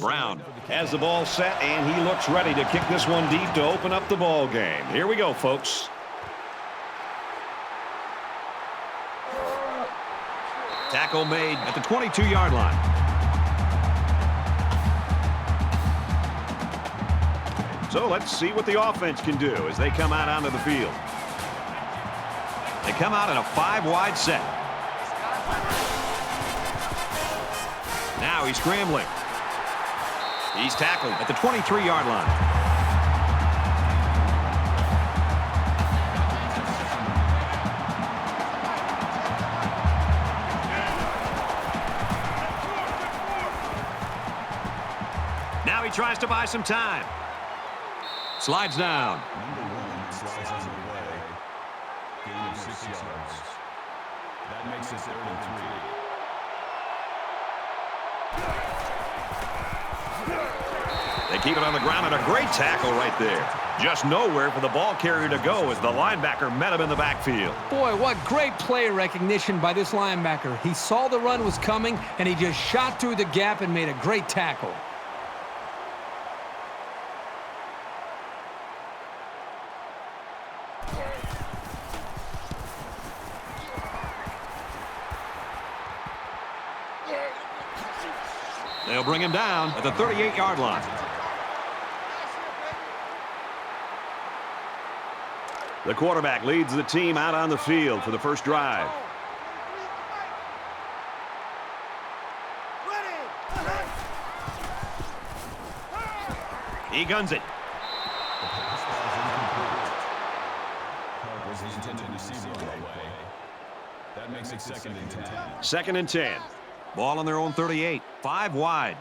Brown has the ball set, and he looks ready to kick this one deep to open up the ball game. Here we go, folks. Tackle made at the 22-yard line. So let's see what the offense can do as they come out onto the field. They come out in a 5-wide set. Now he's scrambling. He's tackled at the 23-yard line. Now he tries to buy some time. Slides down. Slides on the way. Gain of 6 yards. That makes it 3rd and 3. They keep it on the ground, and a great tackle right there. Just nowhere for the ball carrier to go as the linebacker met him in the backfield. Boy, what great play recognition by this linebacker. He saw the run was coming, and he just shot through the gap and made a great tackle. They'll bring him down at the 38-yard line. The quarterback leads the team out on the field for the first drive. He guns it. That makes it 2nd and 10. 2nd and 10. Ball on their own 38. 5 wide.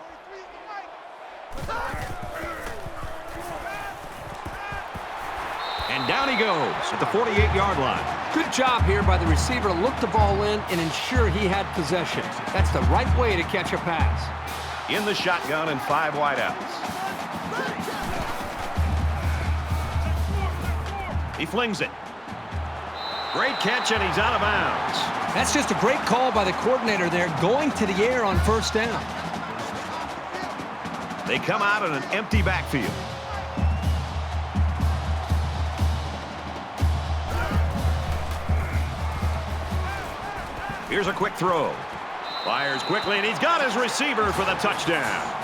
And down he goes at the 48-yard line. Good job here by the receiver to look the ball in and ensure he had possession. That's the right way to catch a pass. In the shotgun and 5 wide outs. He flings it. Great catch, and he's out of bounds. That's just a great call by the coordinator there, going to the air on 1st down. They come out in an empty backfield. Here's a quick throw. Fires quickly, and he's got his receiver for the touchdown.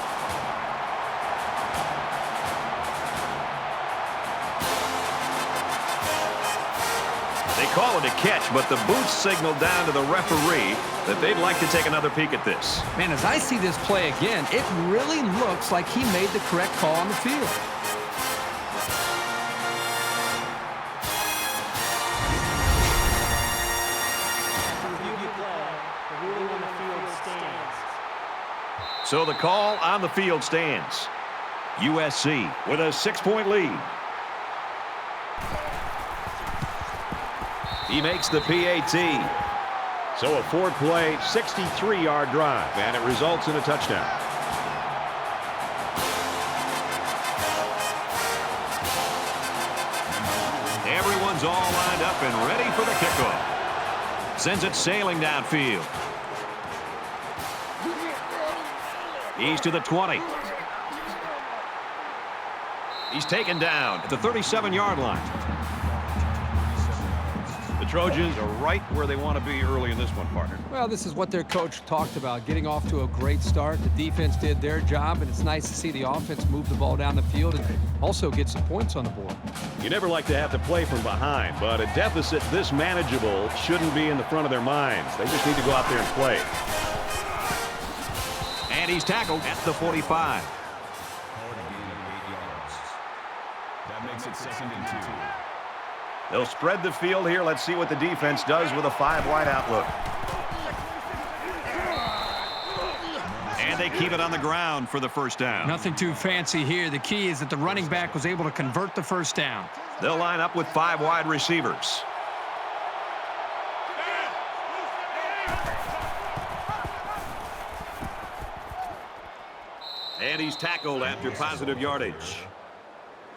They call it a catch, but the booth signaled down to the referee that they'd like to take another peek at this. Man, as I see this play again, it really looks like he made the correct call on the field. So the call on the field stands. USC with a 6-point lead. He makes the PAT. So a 4-play, 63-yard drive, and it results in a touchdown. Everyone's all lined up and ready for the kickoff. Sends it sailing downfield. He's to the 20. He's taken down at the 37-yard line. The Trojans are right where they want to be early in this one, partner. Well, this is what their coach talked about, getting off to a great start. The defense did their job, and it's nice to see the offense move the ball down the field and also get some points on the board. You never like to have to play from behind, but a deficit this manageable shouldn't be in the front of their minds. They just need to go out there and play. And he's tackled at the 45. That makes it 2nd and 2. They'll spread the field here. Let's see what the defense does with a 5-wide outlook. And they keep it on the ground for the first down. Nothing too fancy here. The key is that the running back was able to convert the first down. They'll line up with 5 wide receivers. And he's tackled after positive yardage.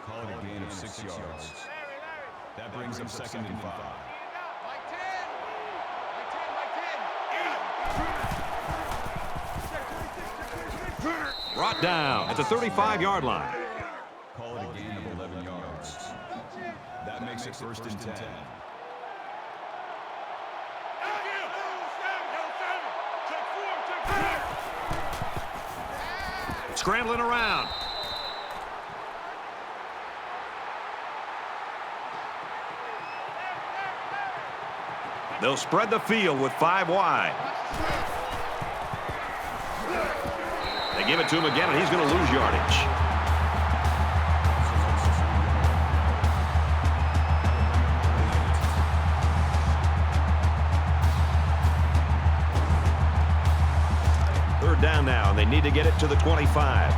Call it a gain of 6 yards. That brings up 2nd and 5. Brought down at the 35-yard line. Call it a gain of 11 yards. That makes it 1st and 10. Scrambling around. They'll spread the field with 5 wide. They give it to him again, and he's going to lose yardage. Third down now, and they need to get it to the 25.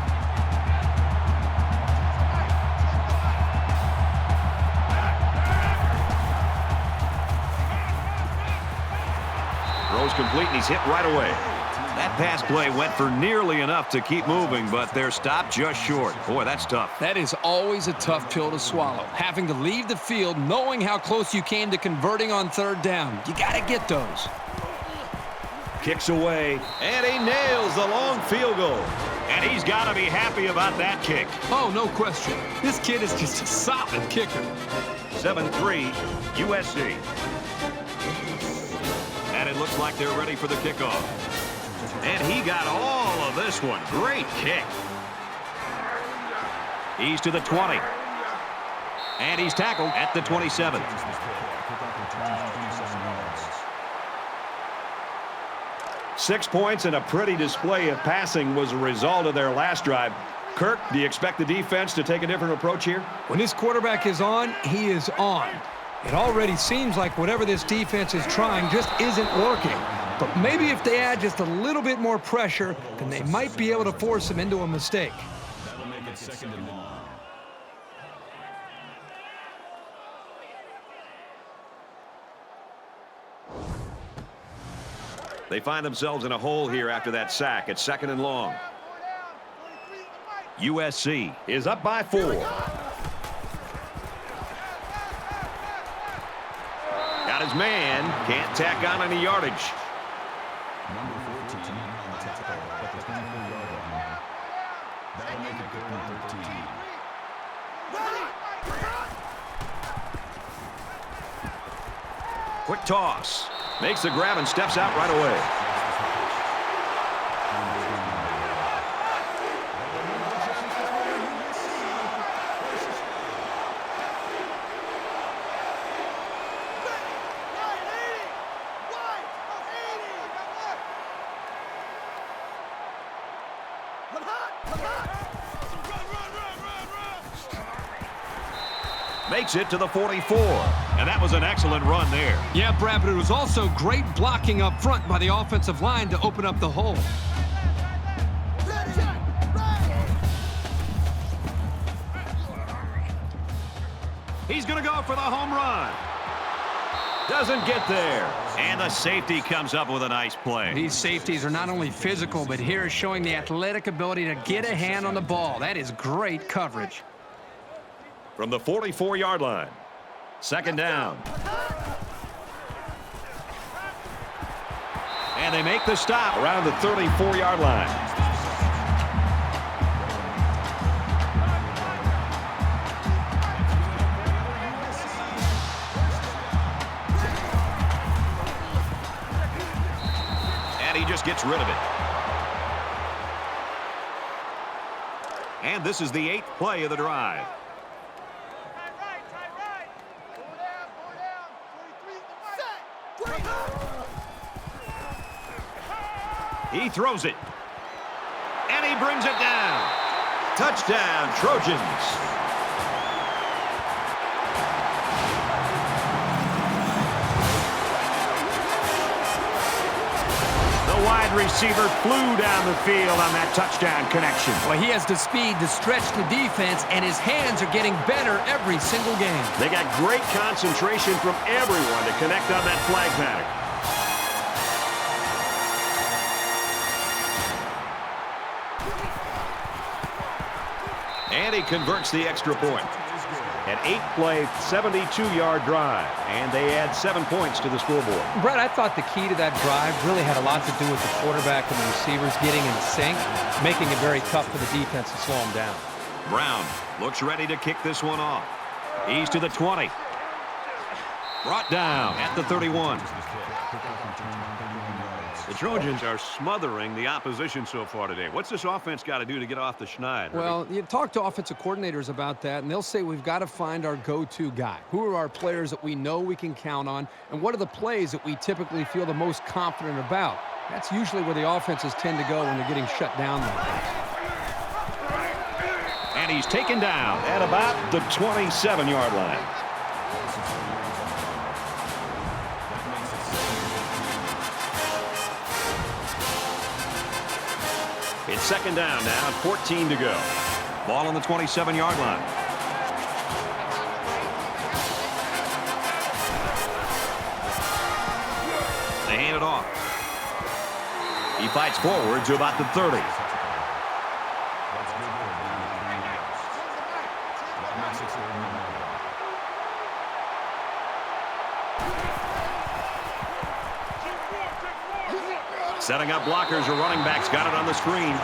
Throws complete, and he's hit right away. That pass play went for nearly enough to keep moving, but they're stopped just short. Boy, that's tough. That is always a tough pill to swallow, having to leave the field knowing how close you came to converting on 3rd down. You got to get those. Kicks away, and he nails the long field goal. And he's got to be happy about that kick. Oh, no question. This kid is just a solid kicker. 7-3, USC. And it looks like they're ready for the kickoff. And he got all of this one. Great kick. He's to the 20. And he's tackled at the 27. Six points and a pretty display of passing was a result of their last drive. Kirk, do you expect the defense to take a different approach here? When this quarterback is on, he is on. It already seems like whatever this defense is trying just isn't working. But maybe if they add just a little bit more pressure, then they might be able to force him into a mistake. That'll make it 2nd and long. They find themselves in a hole here after that sack. It's 2nd and long. USC is up by 4. Got his man. Can't tack on any yardage. Number 14 on the tackle at the 24-yard line. That'll make it 3rd and 13. Quick toss. Makes the grab and steps out right away. Makes it to the 44. And that was an excellent run there. Yeah, Brad, but it was also great blocking up front by the offensive line to open up the hole. He's going to go for the home run. Doesn't get there. And the safety comes up with a nice play. These safeties are not only physical, but here is showing the athletic ability to get a hand on the ball. That is great coverage. From the 44-yard line. 2nd down. And they make the stop around the 34-yard line. And he just gets rid of it. And this is the 8th play of the drive. He throws it. And he brings it down. Touchdown, Trojans. The wide receiver flew down the field on that touchdown connection. Well, he has the speed to stretch the defense, and his hands are getting better every single game. They got great concentration from everyone to connect on that flag pattern. And he converts the extra point. An 8-play, 72-yard drive, and they add 7 points to the scoreboard. Brett, I thought the key to that drive really had a lot to do with the quarterback and the receivers getting in sync, making it very tough for the defense to slow them down. Brown looks ready to kick this one off. He's to the 20. Brought down at the 31. The Trojans are smothering the opposition so far today. What's this offense got to do to get off the schneid? Well, you talk to offensive coordinators about that, and they'll say we've got to find our go-to guy. Who are our players that we know we can count on, and what are the plays that we typically feel the most confident about? That's usually where the offenses tend to go when they're getting shut down like that. And he's taken down at about the 27-yard line. It's second down now, 14 to go. Ball on the 27-yard line. They hand it off. He fights forward to about the 30. Setting up blockers, or running backs got it on the screen.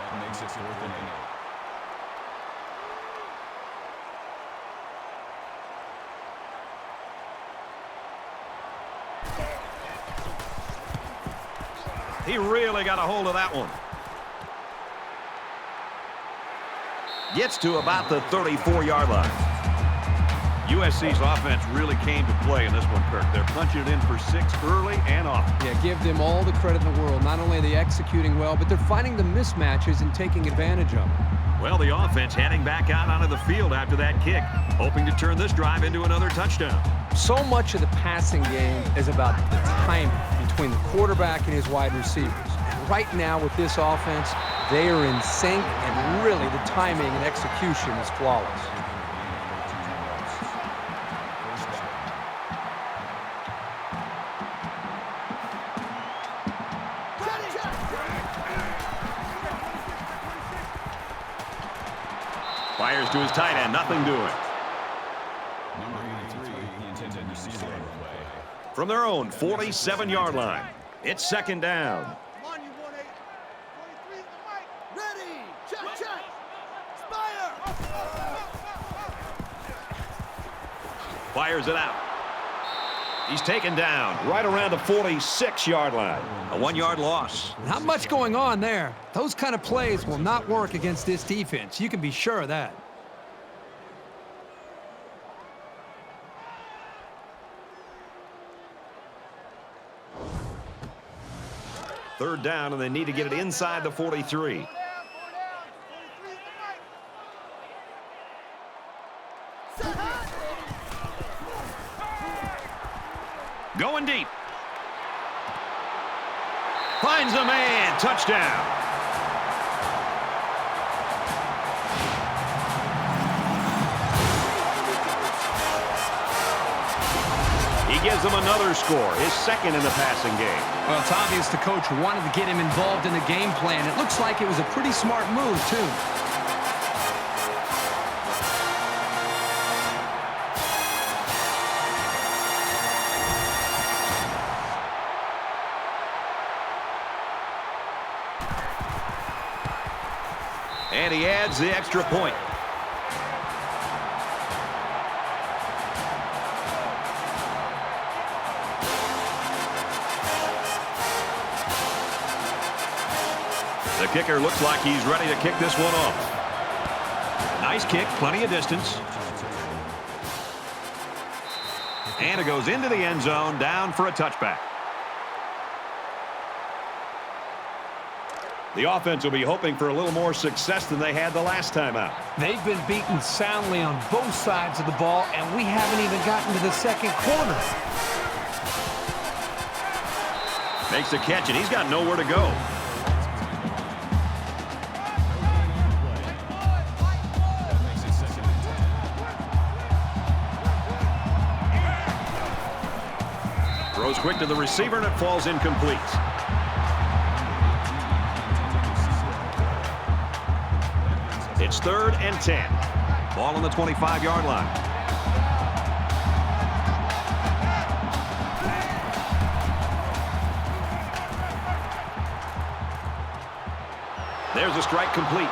That makes it 4th and 8. He really got a hold of that one. Gets to about the 34-yard line. USC's offense really came to play in this one, Kirk. They're punching it in for 6 early and often. Yeah, give them all the credit in the world. Not only are they executing well, but they're finding the mismatches and taking advantage of them. Well, the offense heading back out onto the field after that kick, hoping to turn this drive into another touchdown. So much of the passing game is about the timing between the quarterback and his wide receivers. And right now with this offense, they are in sync, and really the timing and execution is flawless. Fires to his tight end, nothing doing. Number 83, the intended receiver on the play. From their own 47-yard line, it's second down. Come on, you 1-8. 23 the mic. Ready. Check. Spire. Fires it out. He's taken down right around the 46-yard line. A 1-yard loss. Not much going on there. Those kind of plays will not work against this defense. You can be sure of that. Third down, and they need to get it inside the 43. Going deep. Finds the man. Touchdown. He gives them another score, his second in the passing game. Well, it's obvious the coach wanted to get him involved in the game plan. It looks like it was a pretty smart move, too. And he adds the extra point. The kicker looks like he's ready to kick this one off. Nice kick, plenty of distance. And it goes into the end zone, down for a touchback. The offense will be hoping for a little more success than they had the last time out. They've been beaten soundly on both sides of the ball, and we haven't even gotten to the second quarter. Makes the catch, and he's got nowhere to go. Throws quick to the receiver, and it falls incomplete. It's 3rd and 10. Ball on the 25-yard line. There's a strike complete.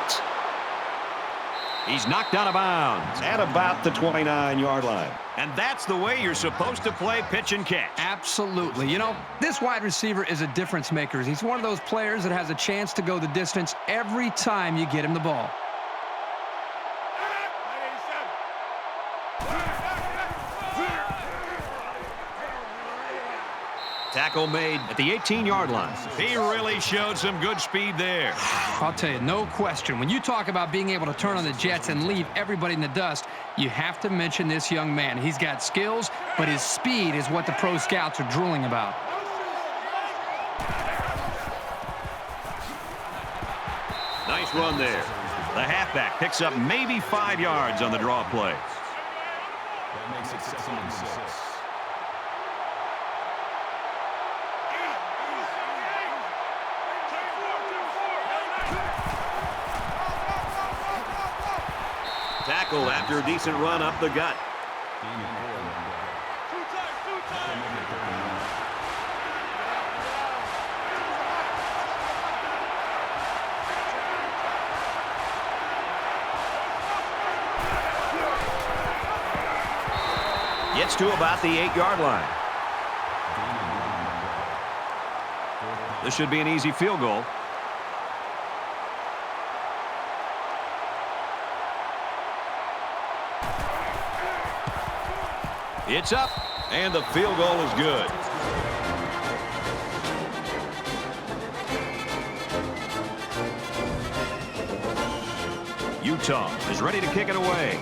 He's knocked out of bounds at about the 29-yard line. And that's the way you're supposed to play pitch and catch. Absolutely. You know, this wide receiver is a difference maker. He's one of those players that has a chance to go the distance every time you get him the ball. Tackle made at the 18-yard line. He really showed some good speed there. I'll tell you, no question. When you talk about being able to turn on the jets and leave everybody in the dust, you have to mention this young man. He's got skills, but his speed is what the pro scouts are drooling about. Nice run there. The halfback picks up maybe 5 yards on the draw play. That makes it 2nd and 6. Tackled after a decent run up the gut. Gets to about the 8-yard line. This should be an easy field goal. It's up, and the field goal is good. Utah is ready to kick it away.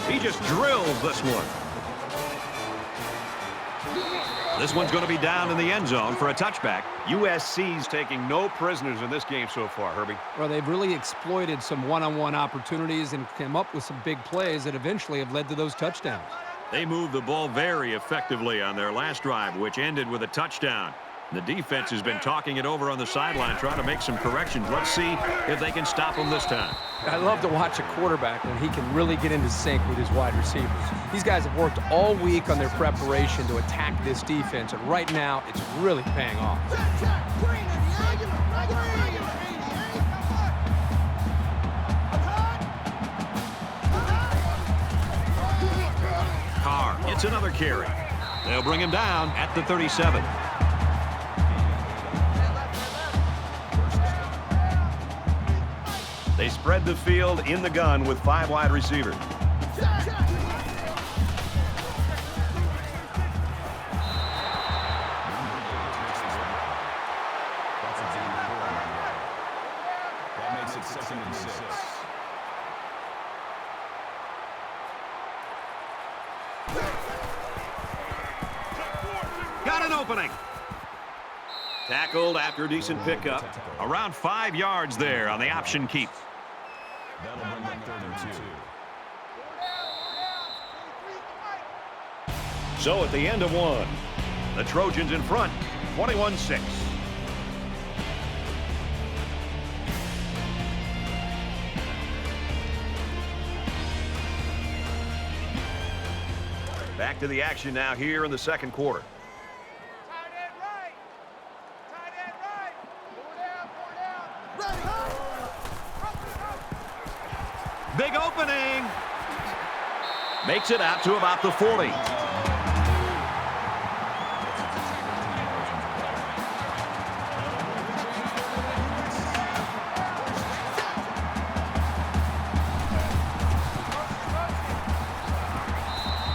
He just drills this one. This one's going to be down in the end zone for a touchback. USC's taking no prisoners in this game so far, Herbie. Well, they've really exploited some one-on-one opportunities and come up with some big plays that eventually have led to those touchdowns. They moved the ball very effectively on their last drive, which ended with a touchdown. The defense has been talking it over on the sideline, trying to make some corrections. Let's see if they can stop them this time. I love to watch a quarterback when he can really get into sync with his wide receivers. These guys have worked all week on their preparation to attack this defense, and right now it's really paying off. Carr gets another carry. They'll bring him down at the 37. They spread the field in the gun with 5 wide receivers. That makes it 2nd and 6. Got an opening. Tackled after a decent pickup. Around 5 yards there on the option keep. That'll bring up 3rd and 2. So at the end of one, the Trojans in front, 21-6. Back to the action now here in the second quarter. Big opening. Makes it out to about the 40.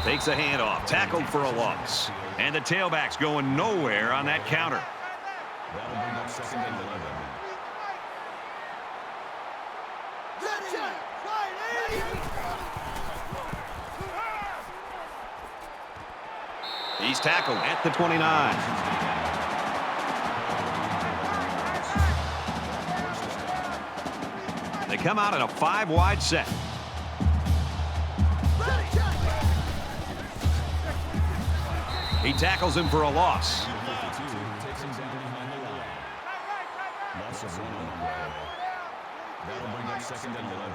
Takes a handoff, tackled for a loss. And the tailback's going nowhere on that counter. That'll bring up 2nd and 11. He's tackled at the 29. They come out in a 5-wide set. He tackles him for a loss. That'll bring up 2nd and 11.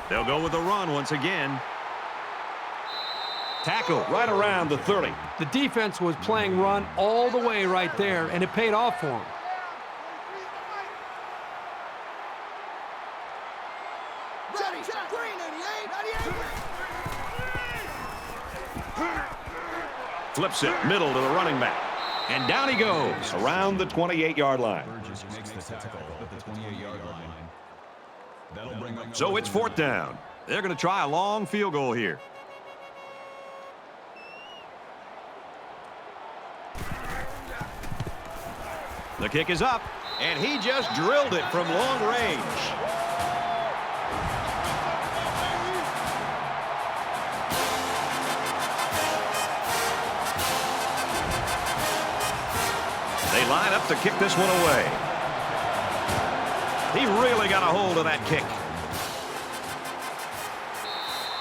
They'll go with the run once again. Tackle right around the 30. The defense was playing run all the way right there, and it paid off for them. Flips it middle to the running back. And down he goes around the 28-yard line. Burgess makes the tackle at the 28-yard line. That'll bring up So it's 4th down. They're going to try a long field goal here. The kick is up, and he just drilled it from long range. They line up to kick this one away. He really got a hold of that kick.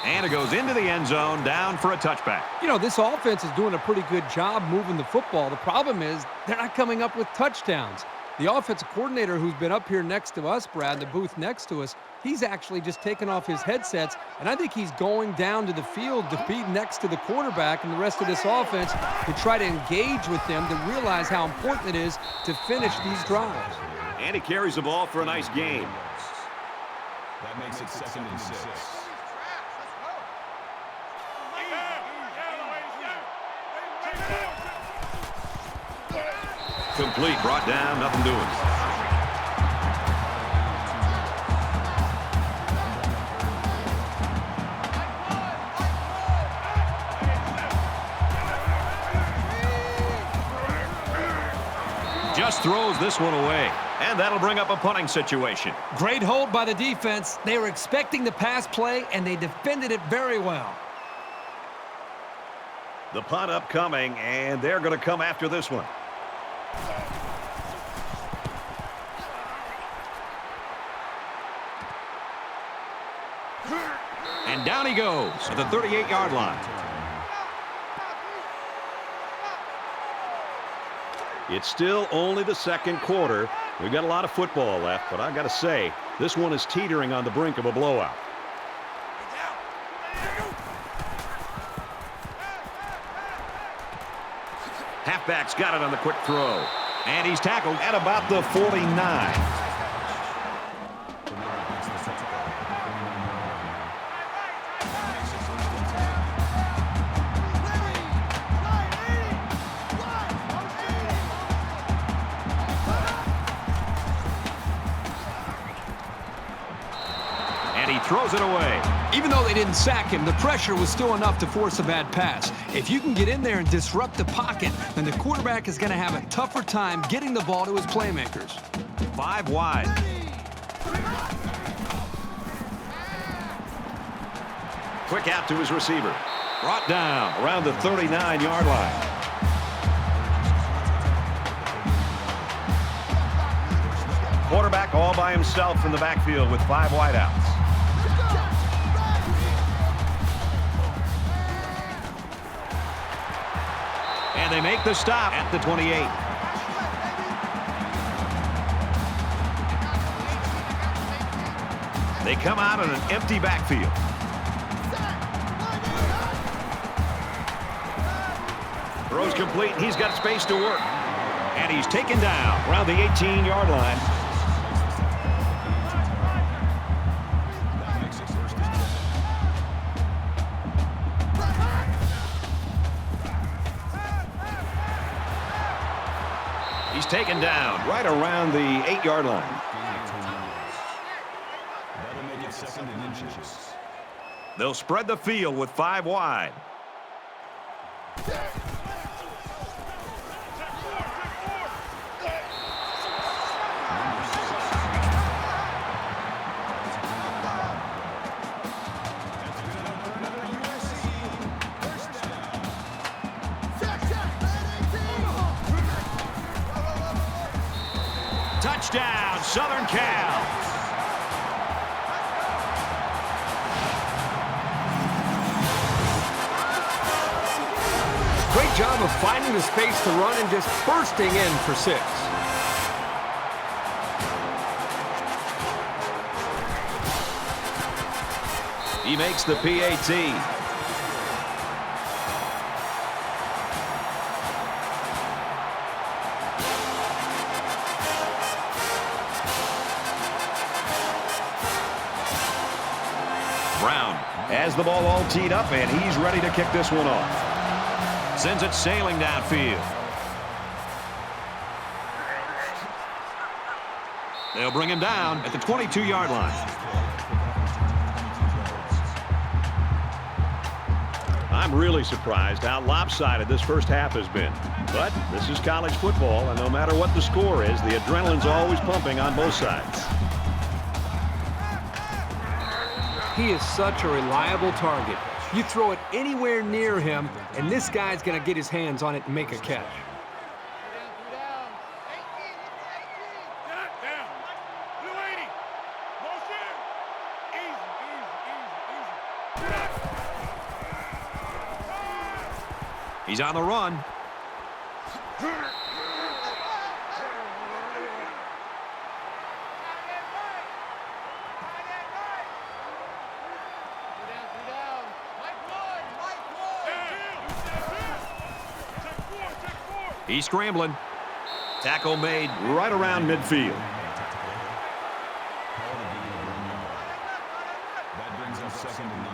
And it goes into the end zone, down for a touchback. You know, this offense is doing a pretty good job moving the football. The problem is they're not coming up with touchdowns. The offensive coordinator who's been up here next to us, Brad, the booth next to us, he's actually just taken off his headsets, and I think he's going down to the field to be next to the quarterback and the rest of this offense to try to engage with them to realize how important it is to finish these drives. And he carries the ball for a nice gain. That makes it 2nd and 6. Complete, brought down, nothing doing. Just throws this one away, and that'll bring up a punting situation. Great hold by the defense. They were expecting the pass play, and they defended it very well. The punt upcoming, and they're going to come after this one. And down he goes at the 38-yard line. It's still only the 2nd quarter. We've got a lot of football left, but I got to say, this one is teetering on the brink of a blowout. Halfback's got it on the quick throw. And he's tackled at about the 49. And he throws it away. Even though they didn't sack him, the pressure was still enough to force a bad pass. If you can get in there and disrupt the pocket, then the quarterback is going to have a tougher time getting the ball to his playmakers. 5 wide. Quick out to his receiver. Brought down around the 39-yard line. Quarterback all by himself in the backfield with 5 wideouts. And they make the stop at the 28. They come out in an empty backfield. Throws complete, and he's got space to work. And he's taken down around the 18-yard line. He's taken down right around the 8-yard line. That'll make it 2nd and inches. They'll spread the field with 5 wide. Touchdown, Southern Cal. Great job of finding the space to run and just bursting in for 6. He makes the PAT. Brown has the ball all teed up, and he's ready to kick this one off. Sends it sailing downfield. They'll bring him down at the 22-yard line. I'm really surprised how lopsided this first half has been. But this is college football, and no matter what the score is, the adrenaline's always pumping on both sides. He is such a reliable target. You throw it anywhere near him, and this guy's going to get his hands on it and make a catch. He's on the run. He's scrambling. Tackle made right around midfield. That brings us 2nd and 9.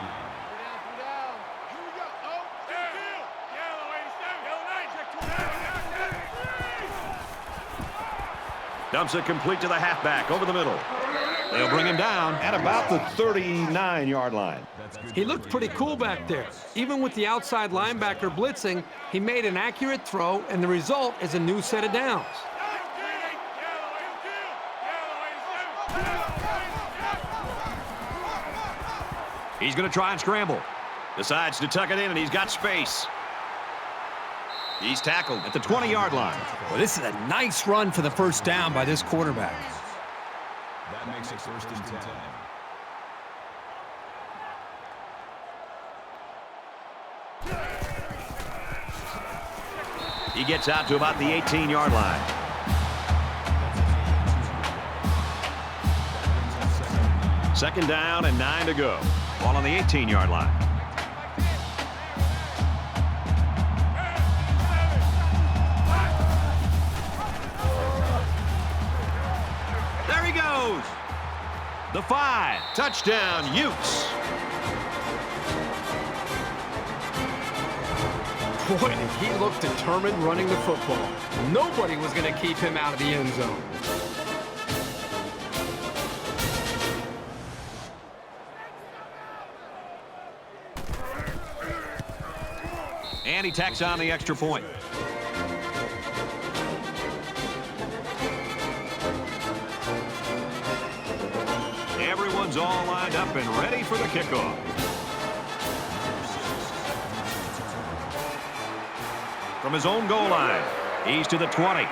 Dumps it complete to the halfback over the middle. They'll bring him down at about the 39-yard line. He looked pretty cool back there. Even with the outside linebacker blitzing, he made an accurate throw, and the result is a new set of downs. He's going to try and scramble. Decides to tuck it in, and he's got space. He's tackled at the 20-yard line. Well, this is a nice run for the first down by this quarterback. That makes it 1st and 10. He gets out to about the 18-yard line. Second down and 9 to go. Ball on the 18-yard line. There he goes. The 5. Touchdown, Utes. Boy, did he look determined running the football. Nobody was going to keep him out of the end zone. And he tacks on the extra point. Everyone's all lined up and ready for the kickoff. From his own goal line, he's to the 20.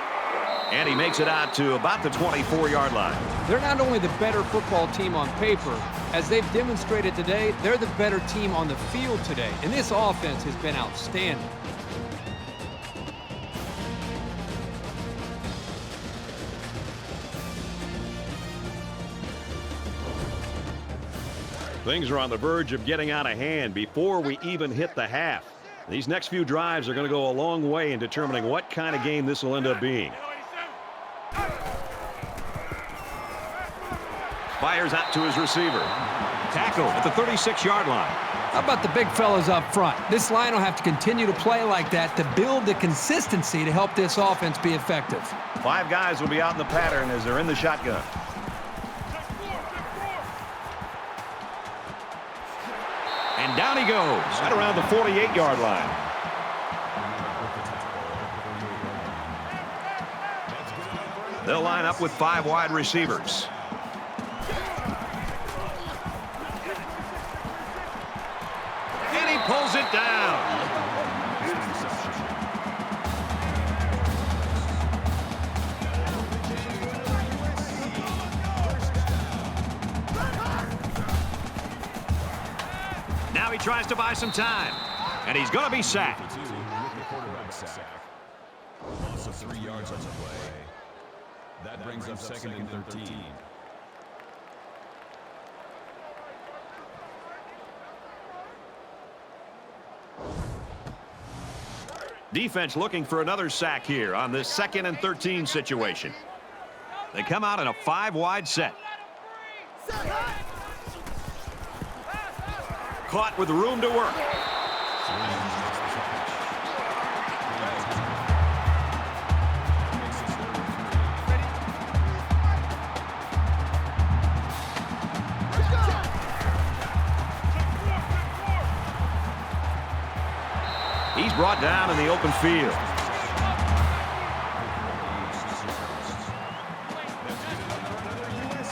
And he makes it out to about the 24-yard line. They're not only the better football team on paper, as they've demonstrated today, they're the better team on the field today. And this offense has been outstanding. Things are on the verge of getting out of hand before we even hit the half. These next few drives are going to go a long way in determining what kind of game this will end up being. Fires out to his receiver. Tackle at the 36-yard line. How about the big fellas up front? This line will have to continue to play like that to build the consistency to help this offense be effective. 5 guys will be out in the pattern as they're in the shotgun. And down he goes, right around the 48-yard line. They'll line up with 5 wide receivers. And he pulls it down. Now he tries to buy some time, and he's going to be sacked. sack. Loss of 3 yards on the play. That brings up 2nd and 13. Defense looking for another sack here on this 2nd and 13 situation. They come out in a 5-wide set. Caught with room to work. He's brought down in the open field.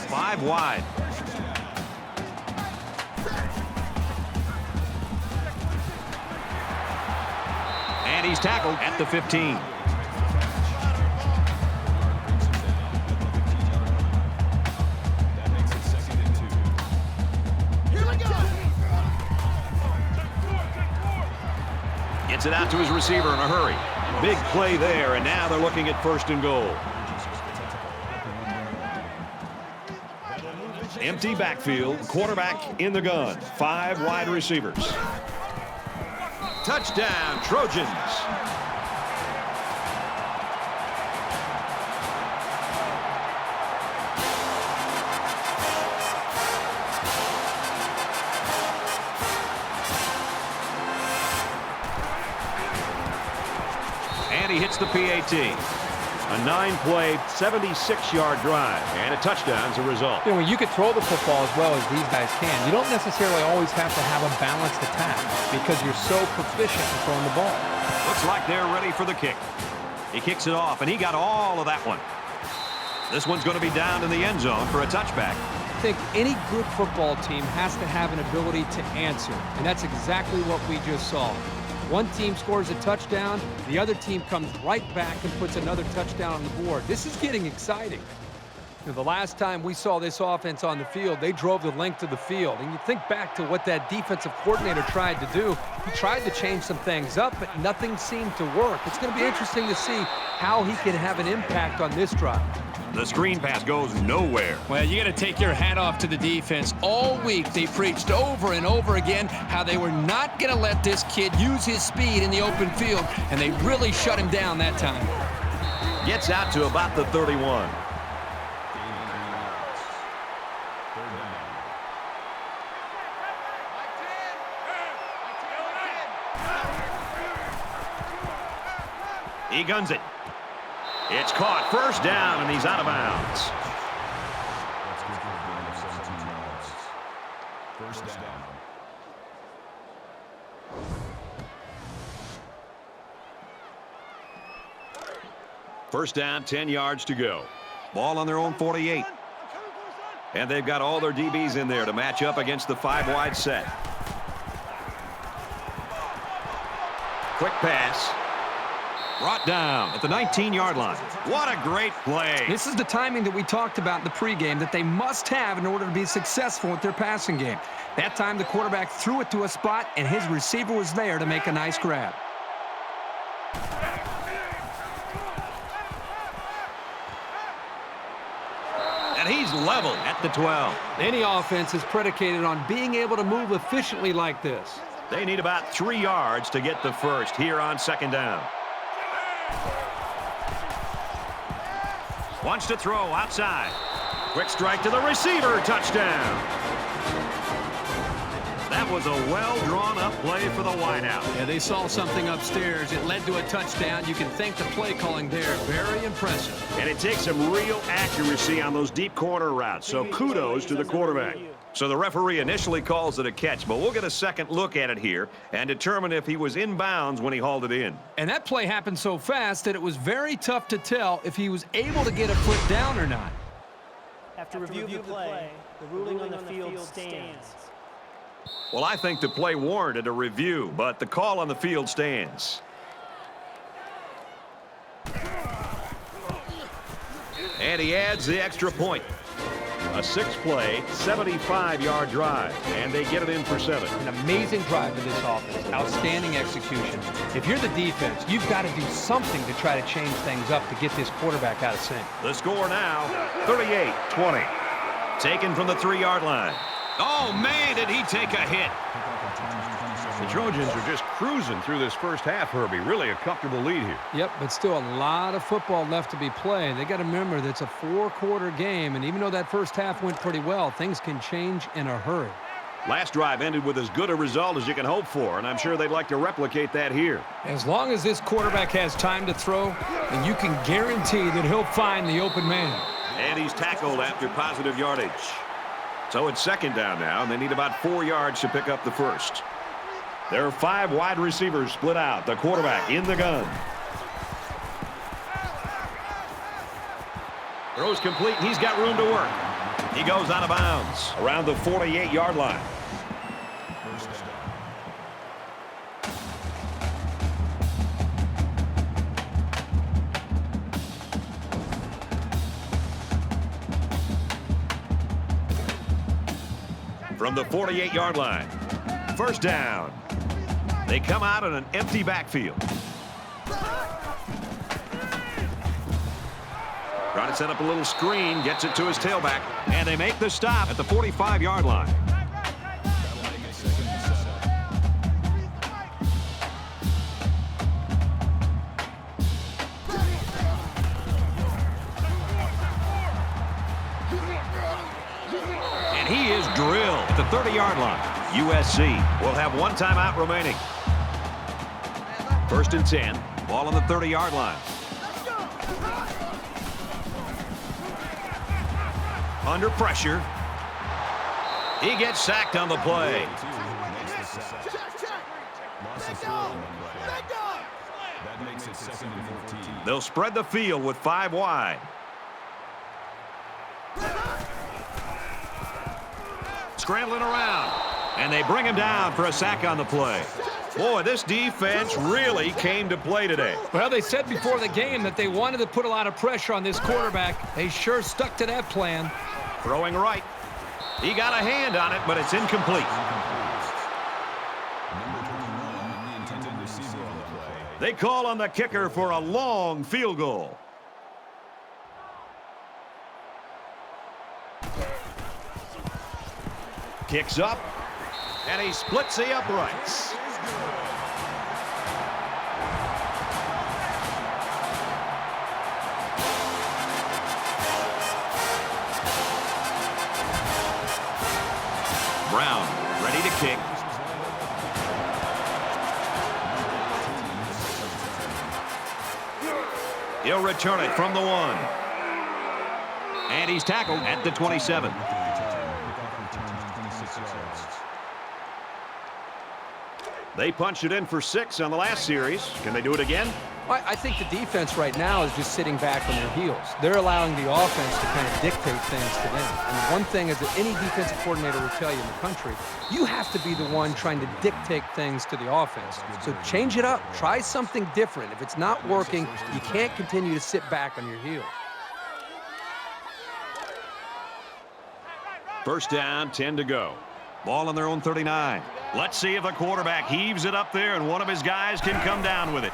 Five wide. And he's tackled at the 15. That makes it 2nd and 2. Here we go. Gets it out to his receiver in a hurry. Big play there, and now they're looking at 1st and goal. Empty backfield, quarterback in the gun. 5 wide receivers. Touchdown, Trojans. And he hits the PAT. A 9-play, 76-yard drive, and a touchdown as a result. You know, when you can throw the football as well as these guys can, you don't necessarily always have to have a balanced attack because you're so proficient in throwing the ball. Looks like they're ready for the kick. He kicks it off, and he got all of that one. This one's going to be down in the end zone for a touchback. I think any good football team has to have an ability to answer, and that's exactly what we just saw. One team scores a touchdown, the other team comes right back and puts another touchdown on the board. This is getting exciting. You know, the last time we saw this offense on the field, they drove the length of the field. And you think back to what that defensive coordinator tried to do. He tried to change some things up, but nothing seemed to work. It's going to be interesting to see how he can have an impact on this drive. The screen pass goes nowhere. Well, you got to take your hat off to the defense. All week they preached over and over again how they were not going to let this kid use his speed in the open field, and they really shut him down that time. Gets out to about the 31. He guns it. It's caught. 1st down, and he's out of bounds. That's good for a gain of 17 yards. 1st down. First down, 10 yards to go. Ball on their own 48. And they've got all their DBs in there to match up against the 5-wide set. Quick pass. Brought down at the 19-yard line. What a great play. This is the timing that we talked about in the pregame that they must have in order to be successful with their passing game. That time the quarterback threw it to a spot, and his receiver was there to make a nice grab. And he's level at the 12. Any offense is predicated on being able to move efficiently like this. They need about 3 yards to get the first here on 2nd down. Wants to throw outside. Quick strike to the receiver. Touchdown. That was a well-drawn-up play for the wideout. Yeah, they saw something upstairs. It led to a touchdown. You can thank the play calling there. Very impressive. And it takes some real accuracy on those deep corner routes, so kudos to the quarterback. So the referee initially calls it a catch, but we'll get a second look at it here and determine if he was in bounds when he hauled it in. And that play happened so fast that it was very tough to tell if he was able to get a foot down or not. After review of the play, the ruling on the field stands. Well, I think the play warranted a review, but the call on the field stands. And he adds the extra point. A 6-play, 75-yard drive, and they get it in for 7. An amazing drive to this offense. Outstanding execution. If you're the defense, you've got to do something to try to change things up to get this quarterback out of sync. The score now, 38-20. Taken from the 3-yard line. Oh, man, did he take a hit. The Trojans are just cruising through this first half, Herbie. Really a comfortable lead here. Yep, but still a lot of football left to be played. They got to remember that it's a 4-quarter game, and even though that first half went pretty well, things can change in a hurry. Last drive ended with as good a result as you can hope for, and I'm sure they'd like to replicate that here. As long as this quarterback has time to throw, then you can guarantee that he'll find the open man. And he's tackled after positive yardage. So it's second down now, and they need about 4 yards to pick up the first. There are 5 wide receivers split out. The quarterback in the gun. Throws complete, and he's got room to work. He goes out of bounds around the 48-yard line. From the 48-yard line. First down. They come out in an empty backfield. Trying to set up a little screen, gets it to his tailback, and they make the stop at the 45-yard line. And he is drilled at the 30-yard line. USC will have 1 timeout remaining. First and 10. Ball on the 30-yard line. Under pressure. He gets sacked on the play. That makes it 2nd and 14. They'll spread the field with 5 wide. Scrambling around. And they bring him down for a sack on the play. Boy, this defense really came to play today. Well, they said before the game that they wanted to put a lot of pressure on this quarterback. They sure stuck to that plan. Throwing right. He got a hand on it, but it's incomplete. Number 21, the intended receiver on the play. They call on the kicker for a long field goal. Kicks up, and he splits the uprights. Brown ready to kick. He'll return it from the 1. And he's tackled at the 27. They punched it in for 6 on the last series. Can they do it again? I think the defense right now is just sitting back on their heels. They're allowing the offense to kind of dictate things to them. And one thing is that any defensive coordinator will tell you in the country, you have to be the one trying to dictate things to the offense. So change it up. Try something different. If it's not working, you can't continue to sit back on your heels. First down, 10 to go. Ball on their own 39. Let's see if the quarterback heaves it up there and one of his guys can come down with it.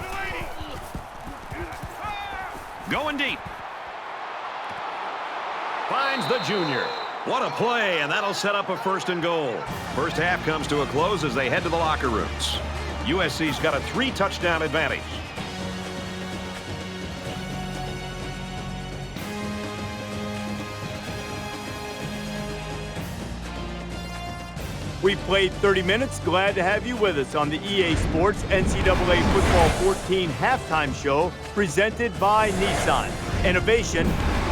Going deep. Finds the junior. What a play, and that'll set up a 1st and goal. First half comes to a close as they head to the locker rooms. USC's got a 3-touchdown advantage. We played 30 minutes. Glad to have you with us on the EA Sports NCAA Football 14 halftime show presented by Nissan. Innovation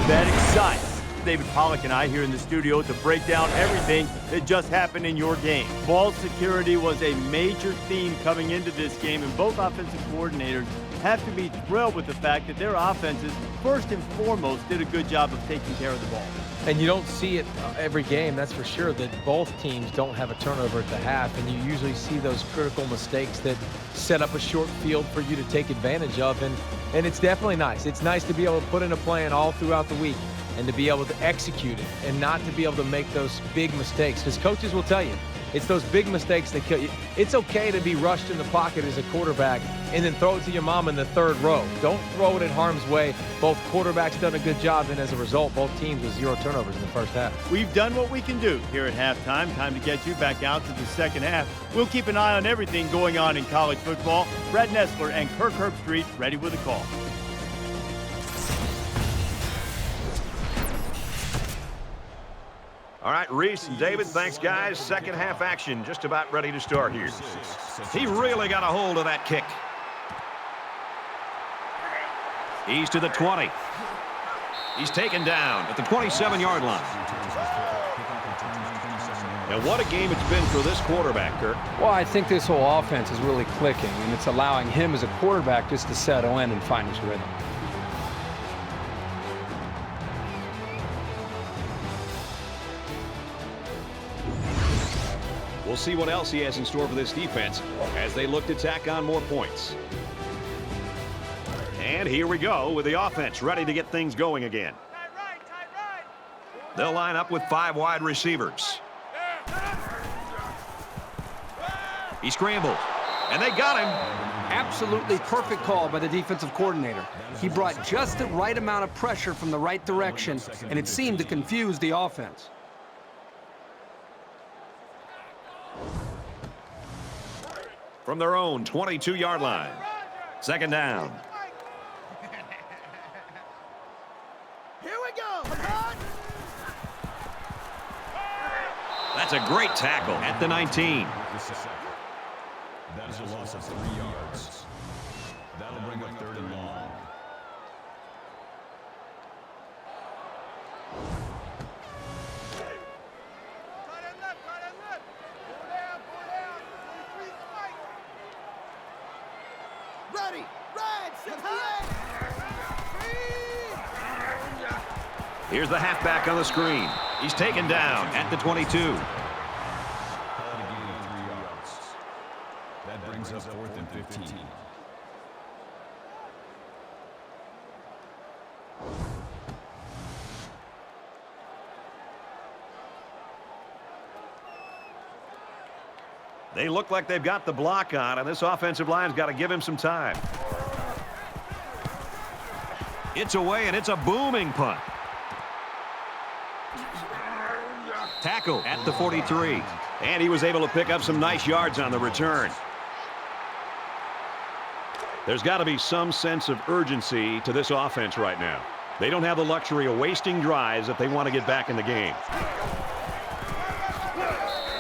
that excites. David Pollack and I here in the studio to break down everything that just happened in your game. Ball security was a major theme coming into this game, and both offensive coordinators have to be thrilled with the fact that their offenses, first and foremost, did a good job of taking care of the ball. And you don't see it every game, that's for sure, that both teams don't have a turnover at the half, and you usually see those critical mistakes that set up a short field for you to take advantage of, and it's definitely nice. It's nice to be able to put in a plan all throughout the week. and to be able to execute it and not to be able to make those big mistakes. Because coaches will tell you, it's those big mistakes that kill you. It's okay to be rushed in the pocket as a quarterback and then throw it to your mom in the third row. Don't throw it in harm's way. Both quarterbacks done a good job, and as a result, both teams with 0 turnovers in the first half. We've done what we can do here at halftime. Time to get you back out to the second half. We'll keep an eye on everything going on in college football. Brad Nessler and Kirk Herbstreit ready with a call. All right, Reese and David, thanks, guys. Second half action just about ready to start here. He really got a hold of that kick. He's to the 20. He's taken down at the 27-yard line. And what a game it's been for this quarterback, Kirk. Well, I think this whole offense is really clicking, and it's allowing him as a quarterback just to settle in and find his rhythm. We'll see what else he has in store for this defense as they look to tack on more points. And here we go with the offense ready to get things going again. They'll line up with 5 wide receivers. He scrambled, and they got him. Absolutely perfect call by the defensive coordinator. He brought just the right amount of pressure from the right direction, and it seemed to confuse the offense. From their own 22-yard line. Second down. Here we go. Come on. That's a great tackle at the 19. That is a loss of 3 yards. That'll bring up 3rd and long. Ready. Red. Sit high. Here's the halfback on the screen. He's taken down at the 22. Call it a gain of 3 yards. That brings up 4th and 15. They look like they've got the block on, and this offensive line's got to give him some time. It's away, and it's a booming punt. Tackle at the 43. And he was able to pick up some nice yards on the return. There's got to be some sense of urgency to this offense right now. They don't have the luxury of wasting drives if they want to get back in the game.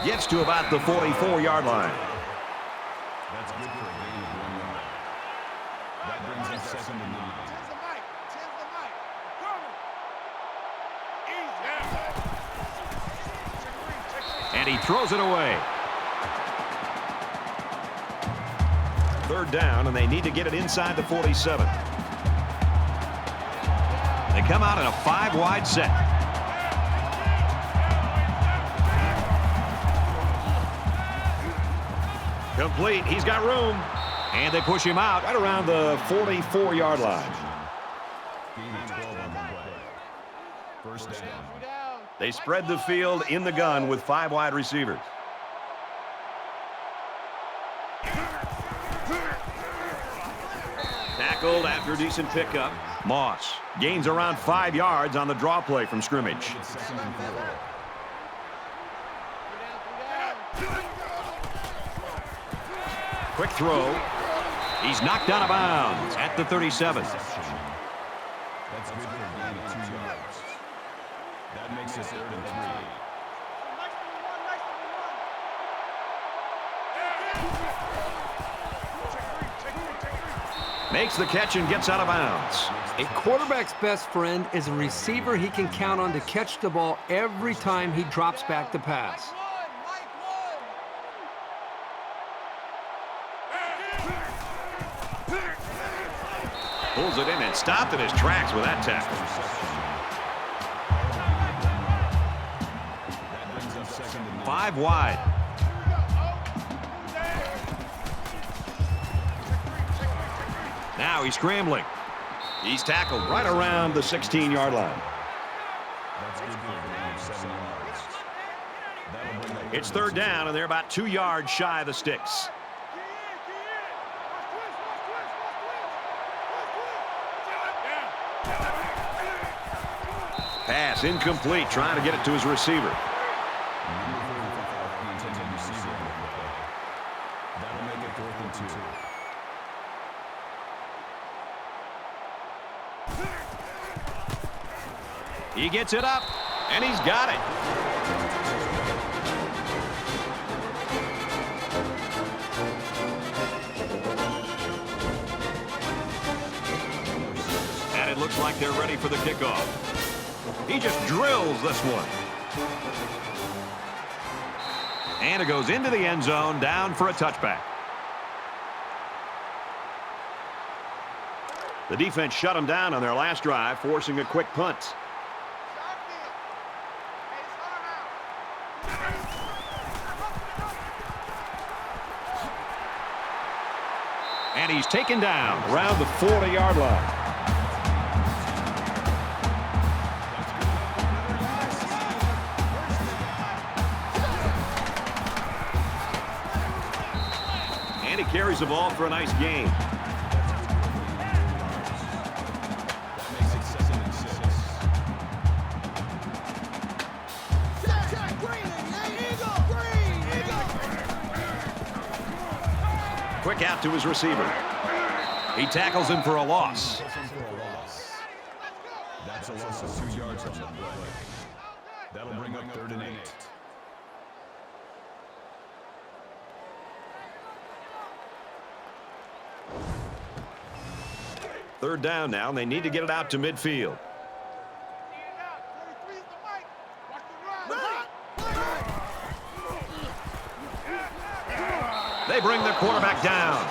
Gets to about the 44-yard line. That's good for a gain of 1 yard. That brings up 2nd and 9. And he throws it away. 3rd down, and they need to get it inside the 47. They come out in a 5-wide set. Complete. He's got room. And they push him out right around the 44-yard line. Gain of 12 on the play. 1st down. They spread the field in the gun with 5 wide receivers. Tackled after a decent pickup. Moss gains around 5 yards on the draw play from scrimmage. 2nd and 4. Quick throw. He's knocked out of bounds at the 37. That's good for a gain of 2 yards. That makes it 3rd and 3. Makes the catch and gets out of bounds. A quarterback's best friend is a receiver he can count on to catch the ball every time he drops back to pass. Pulls it in and stopped in his tracks with that tackle. That brings up 2nd and 9. 5 wide. Now he's scrambling. He's tackled right around the 16-yard line. It's third down, and they're about 2 yards shy of the sticks. Pass incomplete, trying to get it to his receiver. That'll make it 4th and 2. He gets it up, and he's got it. And it looks like they're ready for the kickoff. He just drills this one. And it goes into the end zone, down for a touchback. The defense shut him down on their last drive, forcing a quick punt. And he's taken down around the 40-yard line. And he carries the ball for a nice gain. Quick out to his receiver. He tackles him for a loss. That's a loss of 2 yards on the play. That'll bring up 3rd and 8. Third down now, and they need to get it out to midfield. They bring the quarterback down.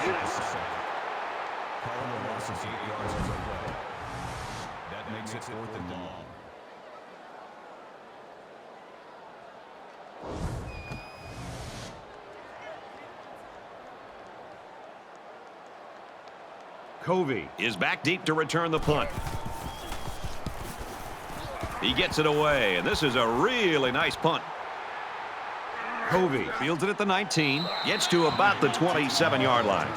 That makes it 4th and long. Covey is back deep to return the punt. He gets it away, and this is a really nice punt. Covey fields it at the 19, gets to about the 27-yard line.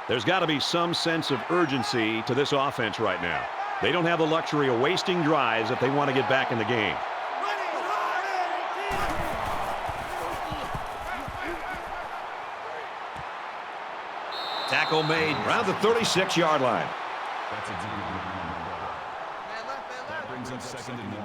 There's got to be some sense of urgency to this offense right now. They don't have the luxury of wasting drives if they want to get back in the game. Tackle made around the 36-yard line. That's a deep one. That brings up 2nd and 1.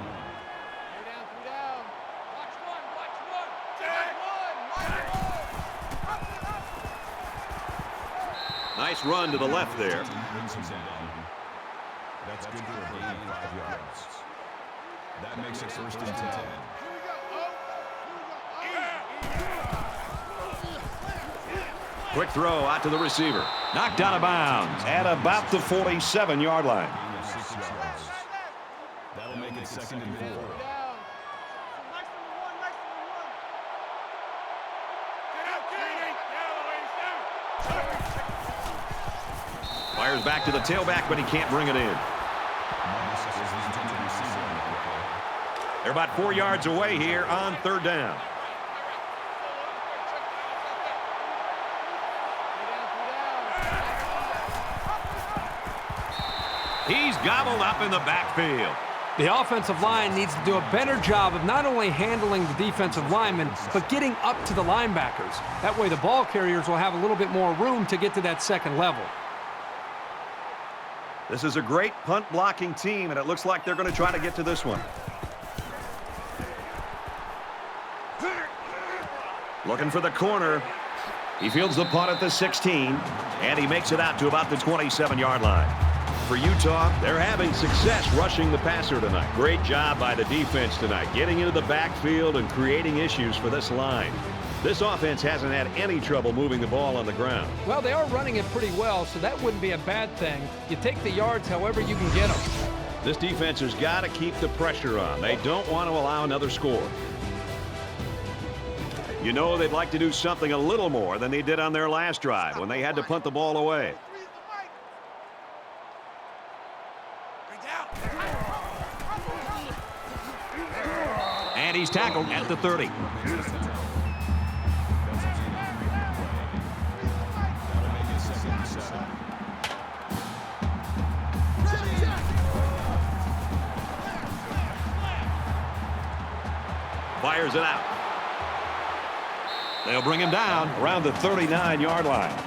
Nice run to the left there. That's good for a gain of 5 yards. That makes it 1st and 10. Quick throw out to the receiver. Knocked out of bounds at about the 47-yard line. That'll make it 2nd and 4. Fires back to the tailback, but he can't bring it in. They're about 4 yards away here on third down. He's gobbled up in the backfield. The offensive line needs to do a better job of not only handling the defensive linemen, but getting up to the linebackers. That way the ball carriers will have a little bit more room to get to that second level. This is a great punt blocking team, and it looks like they're going to try to get to this one. Looking for the corner. He fields the punt at the 16, and he makes it out to about the 27-yard line. For Utah, they're having success rushing the passer tonight. Great job by the defense tonight, getting into the backfield and creating issues for this line. This offense hasn't had any trouble moving the ball on the ground. Well, they are running it pretty well, so that wouldn't be a bad thing. You take the yards however you can get them. This defense has got to keep the pressure on. They don't want to allow another score. You know they'd like to do something a little more than they did on their last drive when they had to punt the ball away. And he's tackled at the 30. Fires it out. They'll bring him down around the 39-yard line.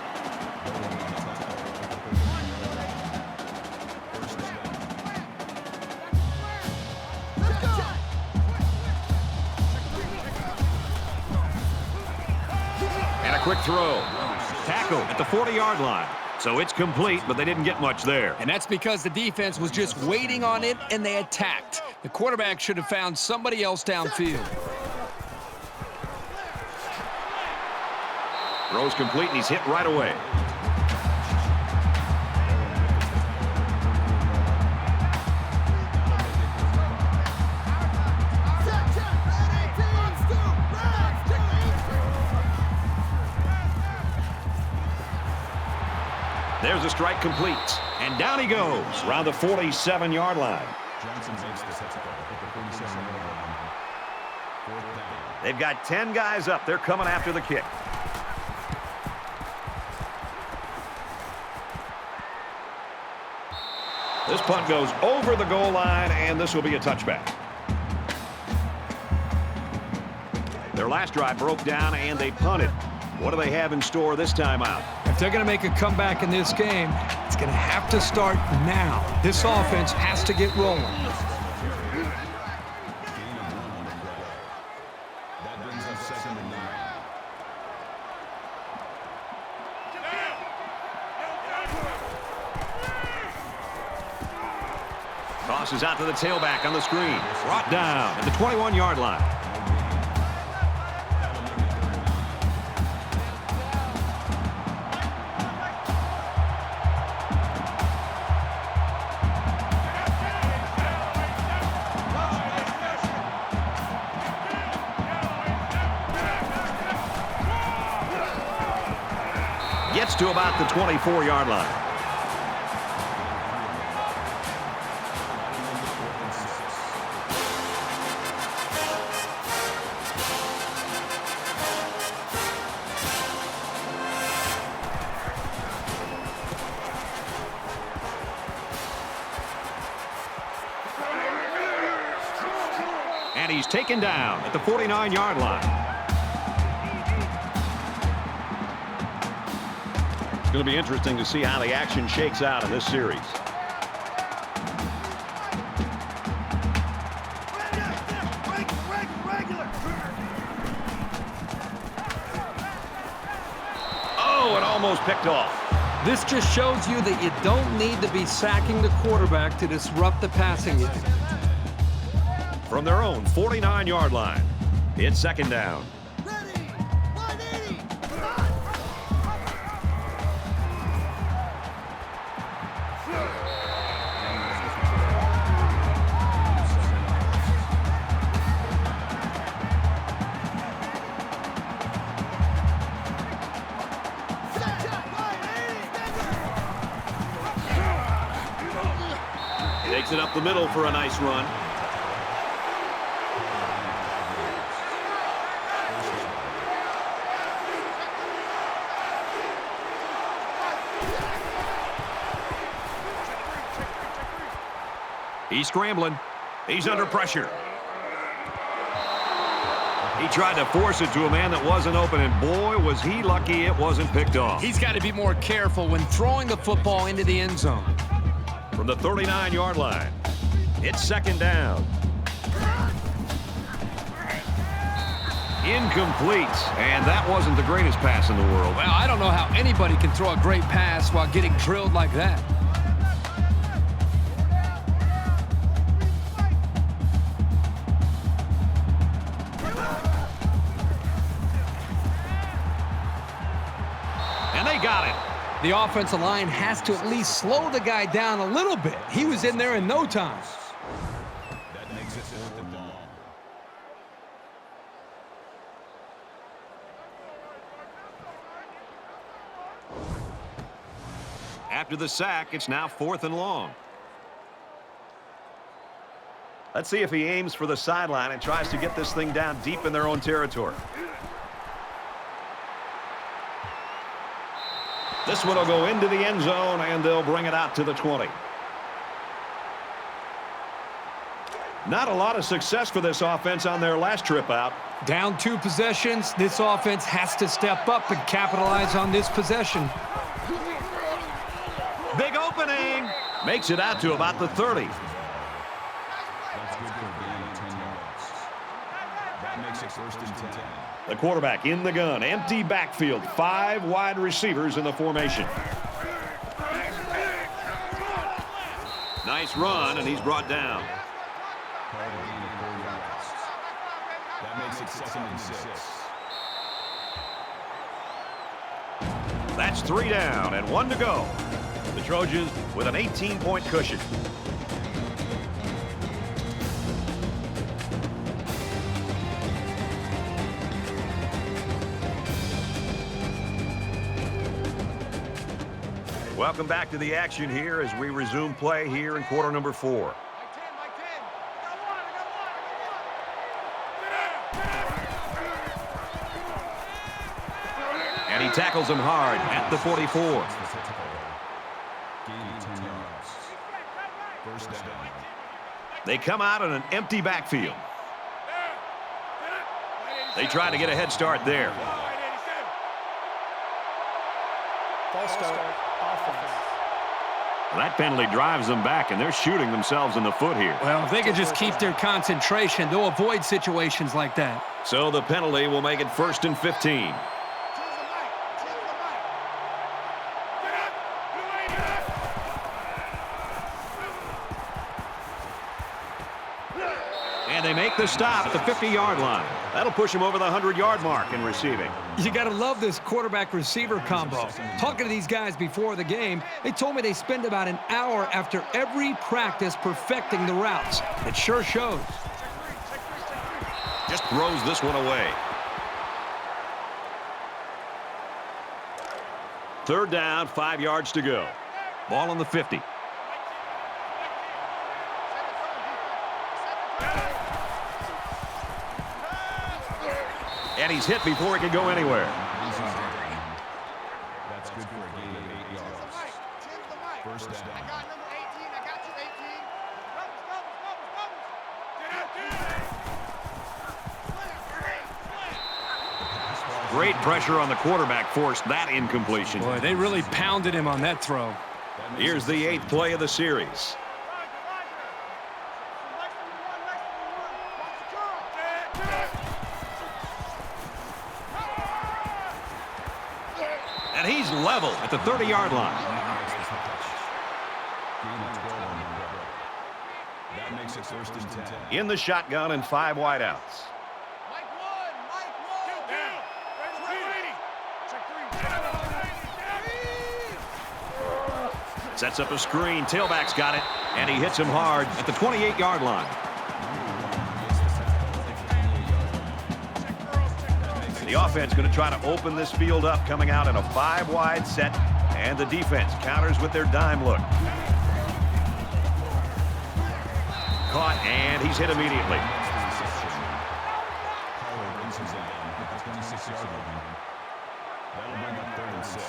And a quick throw. Tackle at the 40-yard line. So it's complete, but they didn't get much there. And that's because the defense was just waiting on it, and they attacked. The quarterback should have found somebody else downfield. Throws complete, and he's hit right away. There's a strike complete. And down he goes around the 47-yard line. They've got 10 guys up. They're coming after the kick. This punt goes over the goal line, and this will be a touchback. Their last drive broke down, and they punted. What do they have in store this time out? If they're going to make a comeback in this game, it's going to have to start now. This offense has to get rolling. That brings us 2nd and 9. Tosses out to the tailback on the screen. Brought down at the 21-yard line. Gets to about the 24-yard line. And he's taken down at the 49-yard line. It's going to be interesting to see how the action shakes out in this series. Oh, it almost picked off. This just shows you that you don't need to be sacking the quarterback to disrupt the passing game. From their own 49-yard line, it's 2nd down. Takes it up the middle for a nice run. He's scrambling. He's under pressure. He tried to force it to a man that wasn't open, and boy, was he lucky it wasn't picked off. He's got to be more careful when throwing the football into the end zone. From the 39-yard line, it's 2nd down. Incomplete, and that wasn't the greatest pass in the world. Well, I don't know how anybody can throw a great pass while getting drilled like that. And they got it. The offensive line has to at least slow the guy down a little bit. He was in there in no time. That makes it 4th and long. After the sack, it's now 4th and long. Let's see if he aims for the sideline and tries to get this thing down deep in their own territory. This one will go into the end zone, and they'll bring it out to the 20. Not a lot of success for this offense on their last trip out. Down 2 possessions. This offense has to step up and capitalize on this possession. Big opening. Makes it out to about the 30. That's good for a gain of 10 yards. That makes it 1st and 10. The quarterback in the gun. Empty backfield. 5 wide receivers in the formation. Nice run, and he's brought down. Called a gain of 4 yards. That makes it 2nd and 6. That's 3 down and 1 to go. The Trojans with an 18-point cushion. Welcome back to the action here as we resume play here in quarter number 4. And he tackles him hard at the 44. Gain of 10 yards. 1st down. They come out in an empty backfield. They try to get a head start there. False start. Offense. That penalty drives them back, and they're shooting themselves in the foot here. Well, if they could just keep their concentration, they'll avoid situations like that. So the penalty will make it 1st and 15. And they make the stop at the 50-yard line. That'll push him over the 100-yard mark in receiving. You got to love this quarterback-receiver combo. Talking to these guys before the game, they told me they spend about an hour after every practice perfecting the routes. It sure shows. Just throws this one away. 3rd down, 5 yards to go. Ball on the 50. And he's hit before he can go anywhere. That's good for a gain of 8 yards. 1st down. I got number 18. I got you 18. Great pressure on the quarterback forced that incompletion. Boy, they really pounded him on that throw. Here's the 8th play of the series. And he's level at the 30-yard line. That makes it 1st and 10. In the shotgun and 5 wideouts. Sets up a screen. Tailback's got it. And he hits him hard at the 28-yard line. The offense going to try to open this field up, coming out in a 5-wide set. And the defense counters with their dime look. Caught, and he's hit immediately. That'll bring up 3rd and 6.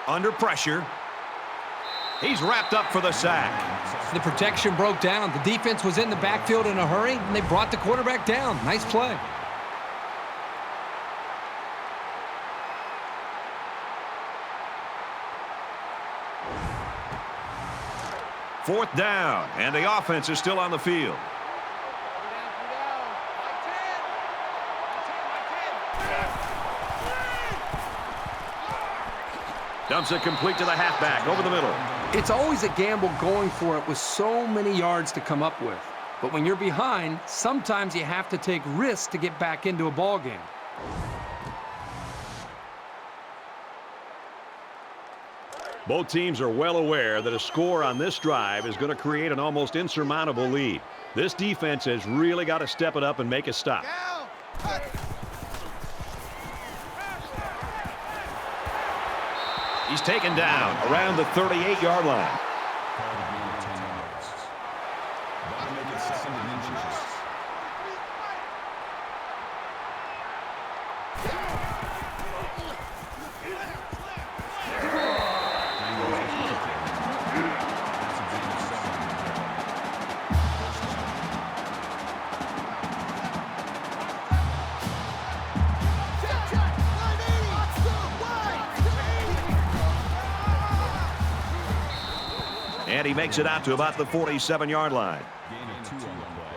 Under pressure. He's wrapped up for the sack. The protection broke down. The defense was in the backfield in a hurry, and they brought the quarterback down. Nice play. Fourth down, and the offense is still on the field. Dumps it complete to the halfback over the middle. It's always a gamble going for it with so many yards to come up with. But when you're behind, sometimes you have to take risks to get back into a ball game. Both teams are well aware that a score on this drive is going to create an almost insurmountable lead. This defense has really got to step it up and make a stop. He's taken down around the 38-yard line. Called a gain of 10 yards. That'll make it 2nd and inches. And he makes it out to about the 47-yard line. Gain of 2 on the play.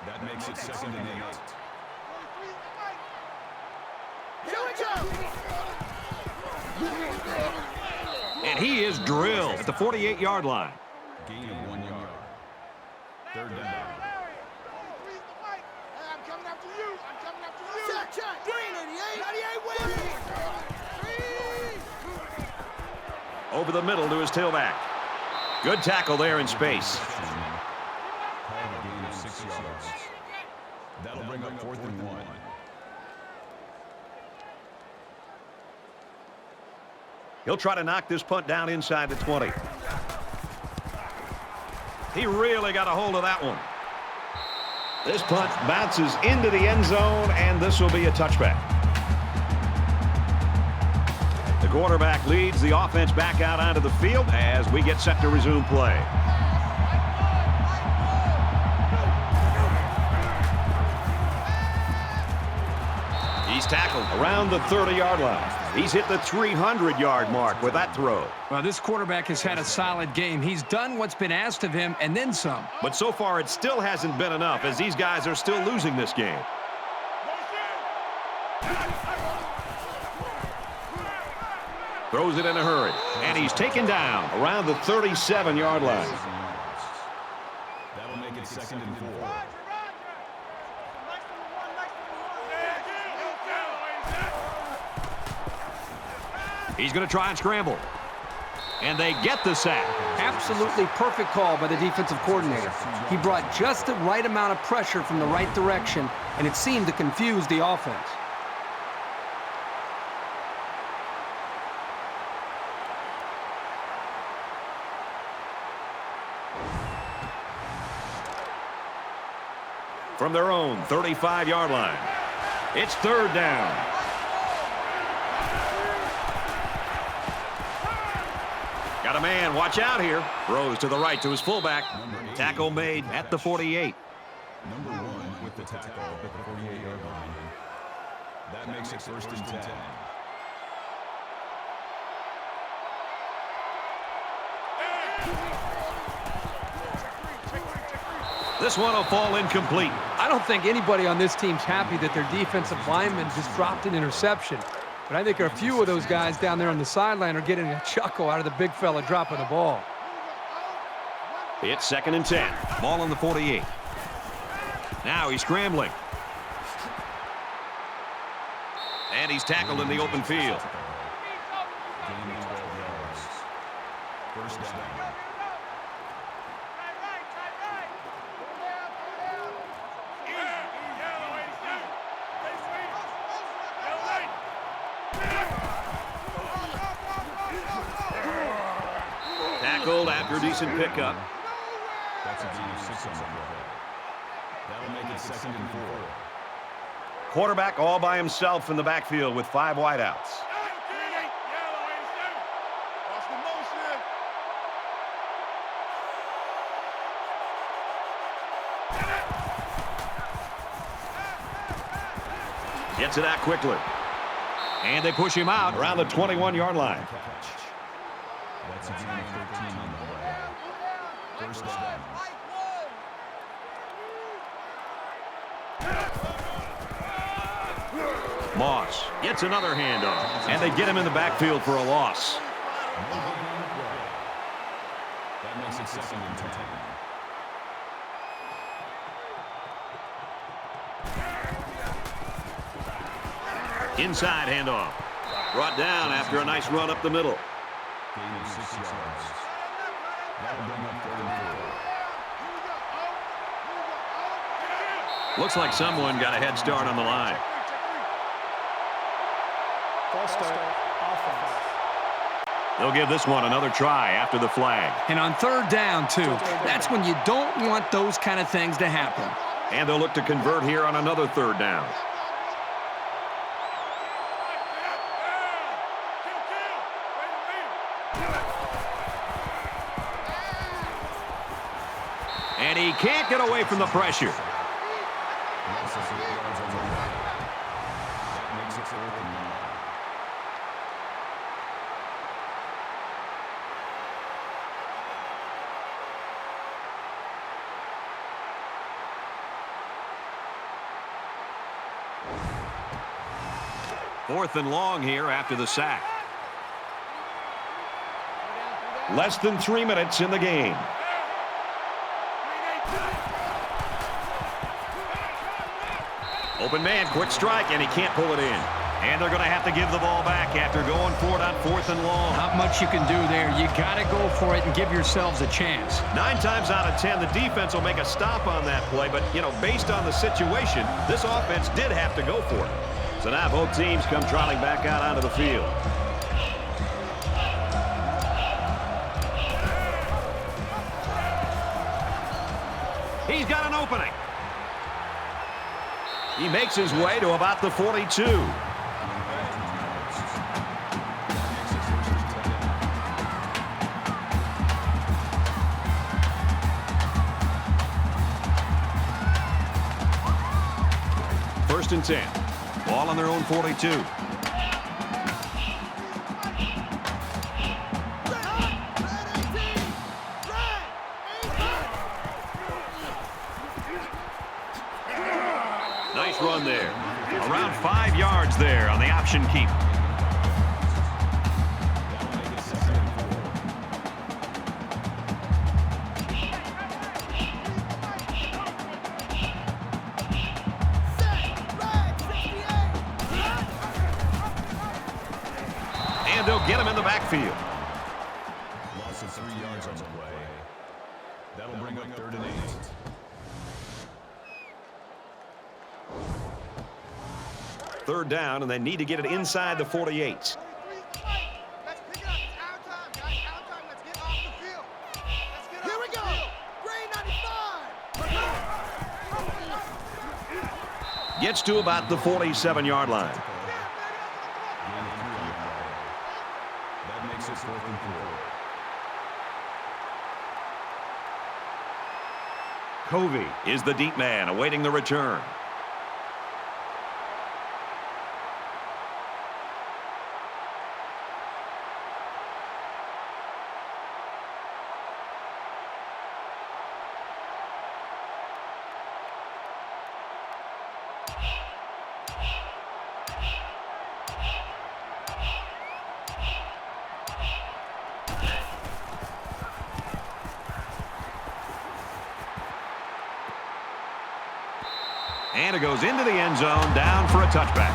That makes it 2nd and 8. And he is drilled at the 48-yard line. Gain of 1 yard. 3rd down. I'm coming after you. I'm coming after you. Check. Green 88. 88 wins. Over the middle to his tailback. Good tackle there in space. Called a gain of 6 yards. That'll bring up 4th and 1. He'll try to knock this punt down inside the 20. He really got a hold of that one. This punt bounces into the end zone, and this will be a touchback. The quarterback leads the offense back out onto the field as we get set to resume play. He's tackled around the 30-yard line. He's hit the 300-yard mark with that throw. Well, this quarterback has had a solid game. He's done what's been asked of him and then some. But so far, it still hasn't been enough as these guys are still losing this game. Throws it in a hurry, and he's taken down around the 37-yard line. That'll make it 2nd and 4. He's going to try and scramble. And they get the sack. Absolutely perfect call by the defensive coordinator. He brought just the right amount of pressure from the right direction, and it seemed to confuse the offense. From their own 35-yard line. It's 3rd down. Got a man, watch out here. Throws to the right to his fullback. Tackle made at the 48. Number 1 with the tackle at the 48-yard line. That makes it 1st and 10. This one will fall incomplete. I don't think anybody on this team's happy that their defensive lineman just dropped an interception. But I think a few of those guys down there on the sideline are getting a chuckle out of the big fella dropping the ball. It's 2nd and 10. Ball on the 48. Now he's scrambling. And he's tackled in the open field. Gain of 12 yards. 1st down. Tackled after a decent pickup. That's a gain of 6 on the play. That'll make it 2nd and 4. Quarterback all by himself in the backfield with 5 wideouts. Gets it out quickly. And they push him out around the 21-yard line. That's a gain of 13 on the play. 1st down. Moss gets another handoff. And they get him in the backfield for a loss. That makes it 2nd and 10. Inside handoff. Brought down after a nice run up the middle. Gain of 6 yards. That'll bring up 3rd and 4. Looks like someone got a head start on the line. False start, offense. They'll give this one another try after the flag. And on third down, too, that's when you don't want those kind of things to happen. And they'll look to convert here on another third down. And he can't get away from the pressure. Fourth and long here after the sack. Less than 3 minutes in the game. Open man, quick strike, and he can't pull it in. And they're going to have to give the ball back after going for it on fourth and long. Not much you can do there. You got to go for it and give yourselves a chance. 9 times out of 10, the defense will make a stop on that play. But, you know, based on the situation, this offense did have to go for it. So now both teams come trotting back out onto the field. He's got an opening. He makes his way to about the 42. First and 10. Ball on their own 42. Nice run there. Around 5 yards there on the option keep. And they'll get him in the backfield. Loss of 3 yards on the play. That'll bring up 3rd and 8. Third down, and they need to get it inside the 48. Let's pick it up. It's our time, guys. Our time. Let's get off the field. Let's get Here we go. Grade 95. Gets to about the 47-yard line. That makes it 4th and 4. Covey is the deep man awaiting the return. And it goes into the end zone, down for a touchback.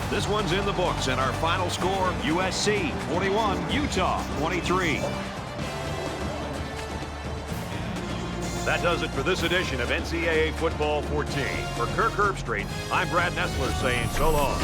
This one's in the books, and our final score, USC 41, Utah 23. That does it for this edition of NCAA Football 14. For Kirk Herbstreit, I'm Brad Nessler saying so long.